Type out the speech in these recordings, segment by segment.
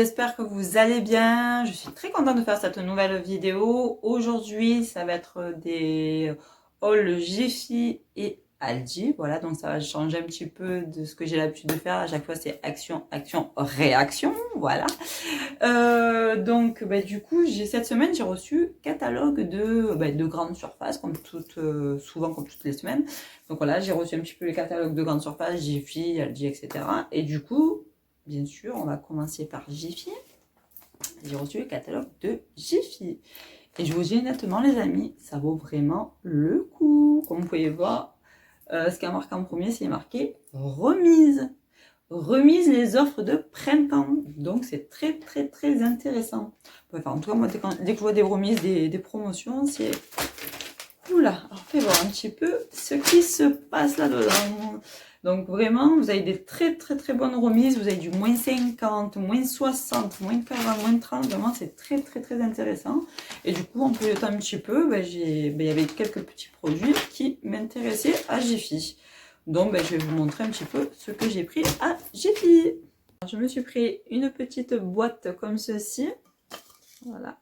j'espère que vous allez bien. Je suis très contente de faire cette nouvelle vidéo. Aujourd'hui, ça va être des hauls Jiffy et Aldi. Voilà, donc ça va changer un petit peu de ce que j'ai l'habitude de faire. À chaque fois, c'est action, action, réaction. Voilà. Du coup, cette semaine, j'ai reçu catalogue de grandes surfaces, comme souvent comme toutes les semaines. Donc voilà, j'ai reçu un petit peu les catalogues de grandes surfaces, Jiffy, Aldi, etc. Et du coup, bien sûr, on va commencer par Jiffy. J'ai reçu le catalogue de Jiffy. Et je vous dis honnêtement, les amis, ça vaut vraiment le coup. Comme vous pouvez voir, ce qui a marqué en premier, c'est marqué remise. Remise les offres de printemps. Donc, c'est très, très, très intéressant. Enfin, en tout cas, moi, dès que je vois des remises, des promotions, c'est... Oula, alors fais voir un petit peu ce qui se passe là-dedans. Donc vraiment, vous avez des très très très bonnes remises. Vous avez du moins 50, moins 60, moins 40, moins 30. Vraiment, c'est très très très intéressant. Et du coup, en pilotant un petit peu, il y avait quelques petits produits qui m'intéressaient à Jiffy. Donc, je vais vous montrer un petit peu ce que j'ai pris à Jiffy. Alors, je me suis pris une petite boîte comme ceci. Voilà.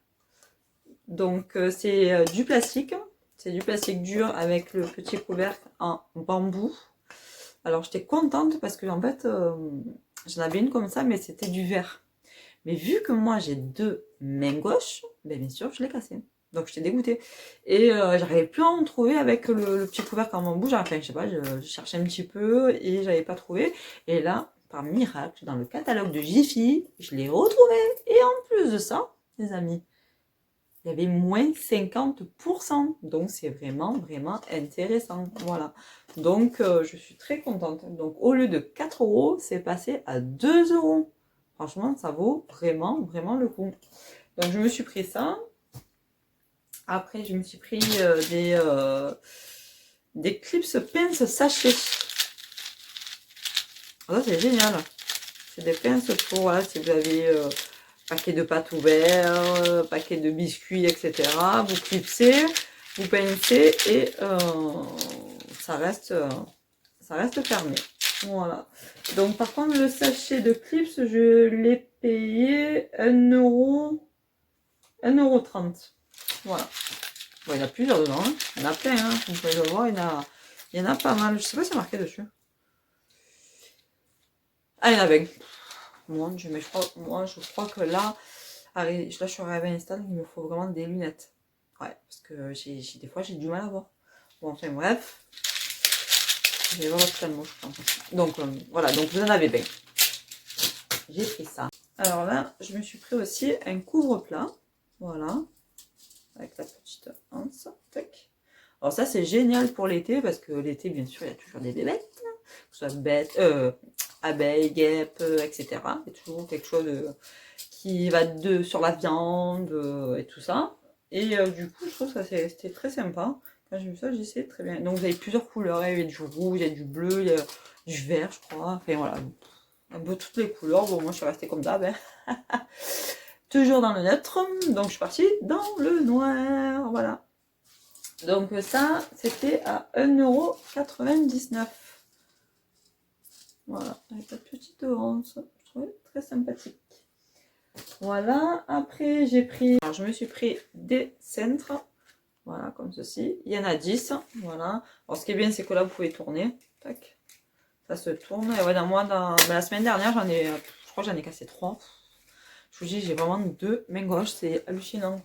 Donc, c'est du plastique. C'est du plastique dur avec le petit couvercle en bambou. Alors j'étais contente parce que en fait j'en avais une comme ça mais c'était du verre. Mais vu que moi j'ai deux mains gauches, bien sûr je l'ai cassée. Donc j'étais dégoûtée. Et j'arrivais plus à en trouver avec le petit couvercle en bambou. Enfin je sais pas, je cherchais un petit peu et j'avais pas trouvé. Et là, par miracle, dans le catalogue de Jiffy, je l'ai retrouvé. Et en plus de ça, les amis, il y avait moins 50%. Donc, c'est vraiment, vraiment intéressant. Voilà. Donc, je suis très contente. Donc, au lieu de 4 euros, c'est passé à 2 euros. Franchement, ça vaut vraiment, vraiment le coup. Donc, je me suis pris ça. Après, je me suis pris des clips pinces sachets. Ça, c'est génial. C'est des pinces pour, voilà, si vous avez... paquet de pâtes ouverts, paquet de biscuits, etc. Vous clipsez, vous pincez et ça reste fermé. Voilà. Donc par contre le sachet de clips, je l'ai payé 1,30 €. Voilà. Bon, il y en a plusieurs dedans, hein. Il y en a plein, hein. Vous pouvez le voir, il y en a pas mal. Je sais pas si c'est marqué dessus. Ah, il y en a 20. Mon Dieu, mais je crois que là, allez, là je suis arrivée à un stade où il me faut vraiment des lunettes. Ouais, parce que des fois j'ai du mal à voir. Bon, enfin bref. Je vais voir l'ophtalmo, je pense. Donc voilà, donc vous en avez 20. J'ai pris ça. Alors là, je me suis pris aussi un couvre-plat. Voilà. Avec la petite anse. Tac. Alors ça, c'est génial pour l'été, parce que l'été, bien sûr, il y a toujours des bébêtes. Que ce soit bêtes, abeilles, guêpes, etc. Il y a toujours quelque chose qui va sur la viande et tout ça. Et du coup, je trouve que c'était très sympa. Quand j'ai vu ça, j'ai dit c'est très bien. Donc vous avez plusieurs couleurs. Il y a du rouge, il y a du bleu, il y a du vert, je crois. Enfin voilà, un peu toutes les couleurs. Bon, moi je suis restée comme d'hab. Toujours dans le neutre. Donc je suis partie dans le noir. Voilà. Donc ça, c'était à 1,99 €. Voilà, avec la petite orange. Je trouvais très sympathique. Voilà, après j'ai pris, alors je me suis pris des cintres, voilà, comme ceci. Il y en a 10, voilà. Alors ce qui est bien, c'est que là, vous pouvez tourner. Tac. Ça se tourne. Et voilà, moi, la semaine dernière, je crois que j'en ai cassé 3. Je vous dis, j'ai vraiment deux mains gauches, c'est hallucinant.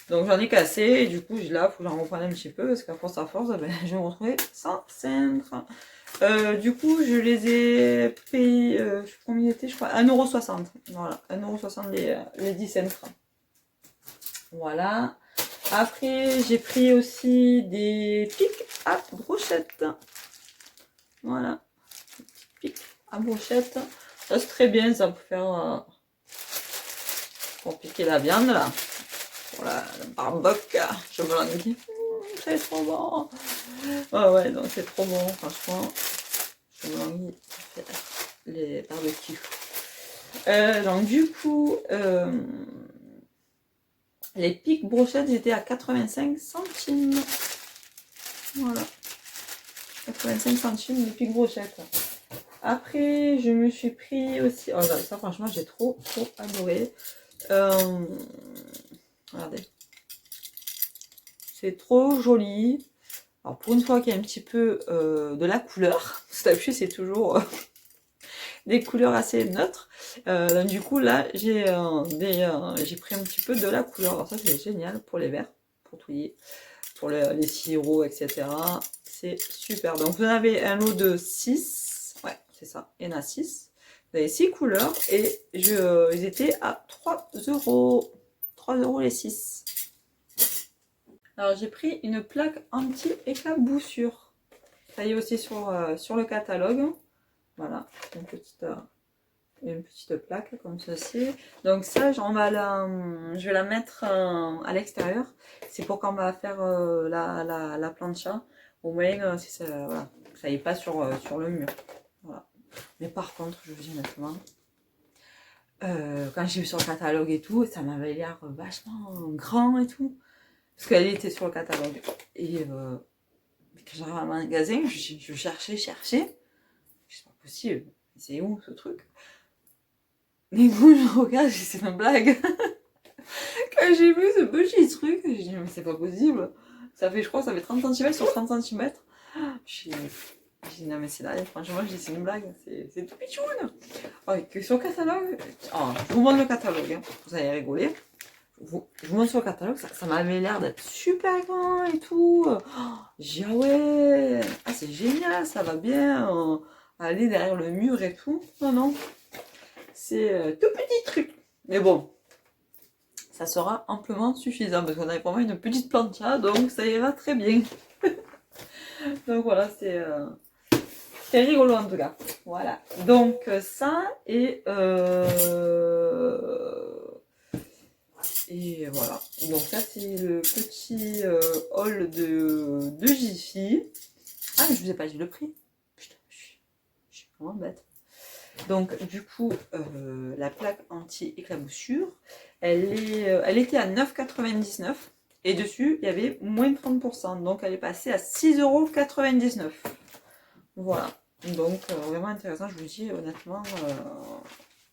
Donc j'en ai cassé, et du coup, là, il faut que j'en reprenne un petit peu, parce qu'à force, je vais me retrouver sans cintre. Du coup, je les ai payés, combien il était, je crois, 1,60 €. Voilà, 1,60 € les 10 cintres. Voilà. Après, j'ai pris aussi des pics à brochette. Voilà. Pics à brochette. Ça, c'est très bien, ça, pour faire... pour piquer la viande, là. Voilà, le barbecue. Je me languis. C'est trop bon. Oh ouais, donc c'est trop bon, franchement. Je me languis pour faire les barbecues. Donc, du coup... les pics brochettes étaient à 85 centimes. Voilà. 85 centimes les pics brochettes. Après, je me suis pris aussi... Oh, ça, franchement, j'ai trop adoré. Regardez. C'est trop joli. Alors, pour une fois qu'il y a un petit peu de la couleur, parce que d'habitude, c'est toujours des couleurs assez neutres. Donc, du coup, là, j'ai pris un petit peu de la couleur. Alors, ça, c'est génial pour les verres, pour touiller, pour les sirops, etc. C'est super. Donc, vous en avez un lot de 6. Ouais, c'est ça. Il y en a 6. Vous avez 6 couleurs et ils étaient à 3 euros. 3 euros les 6. Alors, j'ai pris une plaque anti-éclaboussure. Ça y est aussi sur le catalogue. Voilà, une petite plaque comme ceci. Donc ça, je vais la mettre à l'extérieur. C'est pour quand on va faire la plancha. Au moins, si ça, voilà, ça n'est pas sur le mur. Voilà. Mais par contre, je vous dis honnêtement, quand j'ai vu sur le catalogue et tout, ça m'avait l'air vachement grand et tout. Parce qu'elle était sur le catalogue. Et quand j'arrive à un magasin, je cherchais. C'est pas possible. C'est où ce truc? Et moi, je regarde, c'est une blague. Quand j'ai vu ce petit truc, j'ai dit, mais c'est pas possible. Ça fait, je crois, ça fait 30 cm sur 30 cm. J'ai dit, non, mais c'est là, franchement, j'ai dit, c'est une blague. C'est tout pitchoun. Ouais, que sur le catalogue. Oh, je vous montre le catalogue, hein, vous allez rigoler. Je vous montre sur le catalogue, ça m'avait l'air d'être super grand et tout. Oh, j'ai dit, ah ouais, ah, c'est génial, ça va bien aller derrière le mur et tout. Non, non, c'est tout petit truc. Mais bon, ça sera amplement suffisant parce qu'on a vraiment une petite plancha, donc ça ira très bien. Donc voilà, c'est rigolo en tout cas. Voilà, donc ça et voilà. Donc ça c'est le petit haul de Jiffy. Ah mais je vous ai pas dit le prix. Putain, je suis vraiment bête. Donc du coup, la plaque anti-éclaboussure, elle était à 9,99 € et dessus, il y avait moins de 30%. Donc elle est passée à 6,99 €. Voilà. Donc vraiment intéressant, je vous dis honnêtement,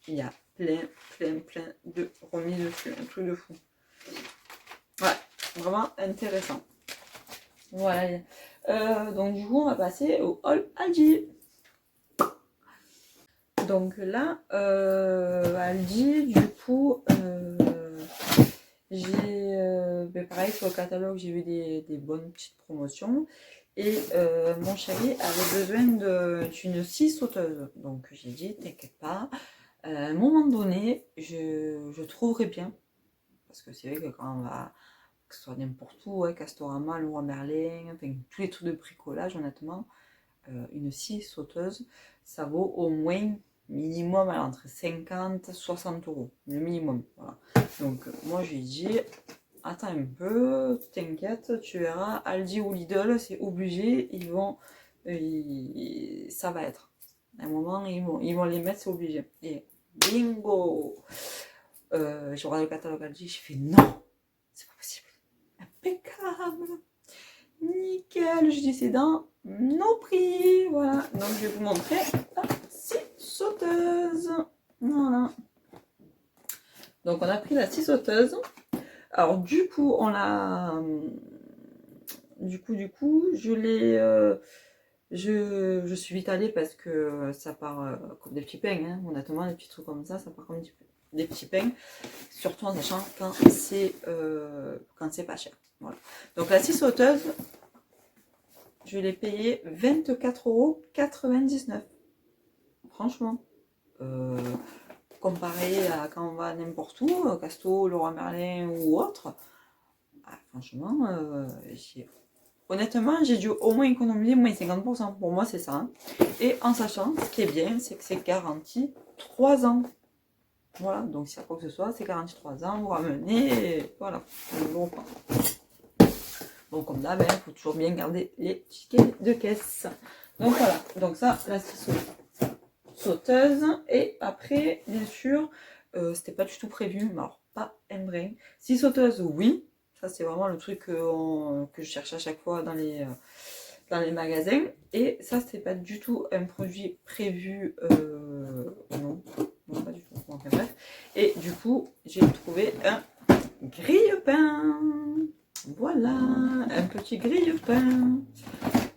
il y a plein de remises dessus, un truc de fou. Ouais, vraiment intéressant. Voilà. Donc du coup, on va passer au haul Aldi. Donc là, Aldi, du coup, j'ai pareil sur le catalogue, j'ai vu des bonnes petites promotions. Et mon chéri avait besoin d'une scie sauteuse. Donc j'ai dit, t'inquiète pas, à un moment donné, je trouverai bien. Parce que c'est vrai que quand on va, que ce soit n'importe où, ouais, Castorama, Leroy Merlin, enfin tous les trucs de bricolage, honnêtement, une scie sauteuse, ça vaut au moins minimum entre 50 et 60 €. Le minimum. Voilà. Donc moi j'ai dit, attends un peu, t'inquiète, tu verras, Aldi ou Lidl, c'est obligé, ça va être. À un moment, ils vont les mettre, c'est obligé. Et bingo! Je regarde le catalogue Aldi, je fais non, c'est pas possible. Impeccable! Nickel, je dis c'est dans nos prix. Voilà, donc je vais vous montrer la scie sauteuse. Voilà. Donc on a pris la scie sauteuse. Alors du coup, on l'a... Du coup, je l'ai... je suis vite allée parce que ça part comme des petits pains, hein. Honnêtement, des petits trucs comme ça part comme des petits pains. Surtout en sachant quand c'est pas cher. Voilà. Donc la scie sauteuse, je l'ai payé 24,99 €. Franchement. Comparé à quand on va n'importe où, Casto, Leroy Merlin ou autre, franchement, honnêtement, j'ai dû au moins économiser moins 50%. Pour moi, c'est ça. Hein. Et en sachant, ce qui est bien, c'est que c'est garanti 3 ans. Voilà, donc s'il y a quoi que ce soit, c'est garanti 3 ans, vous ramenez, et voilà. Bon, comme d'hab, il faut toujours bien garder les tickets de caisse. Donc voilà, donc ça, la scie sauteuse. Et après, bien sûr, c'était pas du tout prévu, mais alors pas un brin. Scie sauteuse, oui. Ça, c'est vraiment le truc que je cherche à chaque fois dans les dans les magasins. Et ça, c'est pas du tout un produit prévu. Non, non, pas du tout. Bon, enfin, bref. Et du coup, j'ai trouvé un grille-pain. Voilà, un petit grille-pain.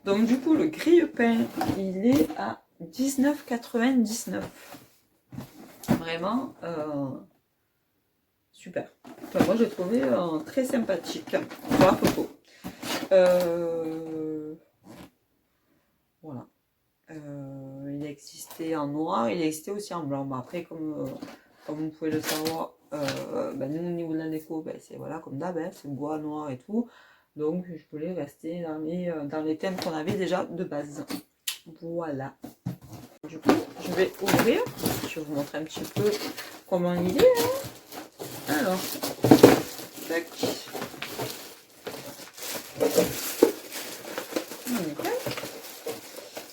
Donc du coup, le grille-pain, il est à 19,99. Vraiment super. Enfin, moi, j'ai trouvé très sympathique. Voilà, photo. Voilà. Il existait en noir, il existait aussi en blanc. Mais après, comme vous pouvez le savoir, nous, au niveau de la déco, c'est voilà, comme d'hab, hein, c'est bois noir et tout. Donc, je voulais rester dans les thèmes qu'on avait déjà de base. Voilà. Du coup, je vais ouvrir. Je vais vous montrer un petit peu comment il est. Hein. Alors, tac. Nickel.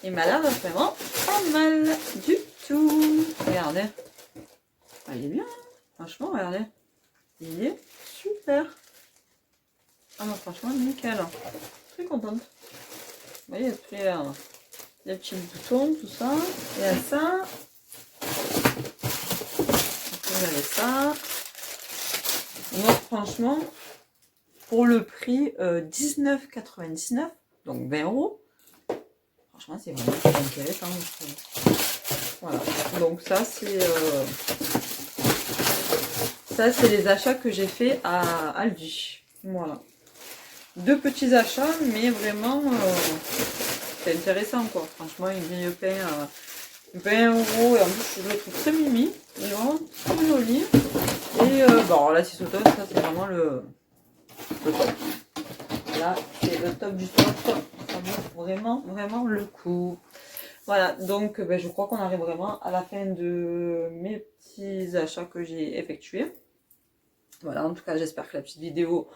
Il m'a l'air vraiment pas mal du tout. Regardez. Ah, il est bien. Hein. Franchement, regardez. Il est super. Ah non, franchement, nickel. Très contente. Vous voyez, les petits boutons, tout ça. Il y a ça. Vous avez ça. Donc, franchement, pour le prix 19,99, donc 20 €. Franchement, c'est vraiment intéressant. Voilà. Donc ça, c'est les achats que j'ai fait à Aldi. Voilà. 2 petits achats, mais vraiment, c'est intéressant, quoi. Franchement, une grille-pain à 20 € et en plus, je le trouve très mimi. Il est vraiment très joli. Et bon, la 6 automne, ça, c'est vraiment le top. Là, c'est le top du top. Ça vaut vraiment, vraiment le coup. Voilà, donc je crois qu'on arrive vraiment à la fin de mes petits achats que j'ai effectués. Voilà, en tout cas, j'espère que la petite vidéo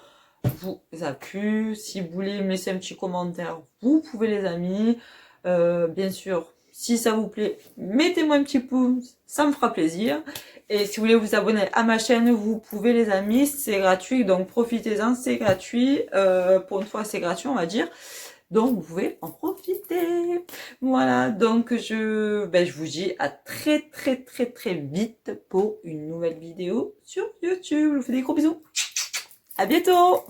vous a plu. Si vous voulez me laisser un petit commentaire, vous pouvez, les amis. Bien sûr, si ça vous plaît, mettez-moi un petit pouce, ça me fera plaisir. Et si vous voulez vous abonner à ma chaîne, vous pouvez, les amis, c'est gratuit, donc profitez-en, c'est gratuit. Pour une fois, c'est gratuit, on va dire. Donc, vous pouvez en profiter. Voilà, donc je vous dis à très vite pour une nouvelle vidéo sur YouTube. Je vous fais des gros bisous. À bientôt.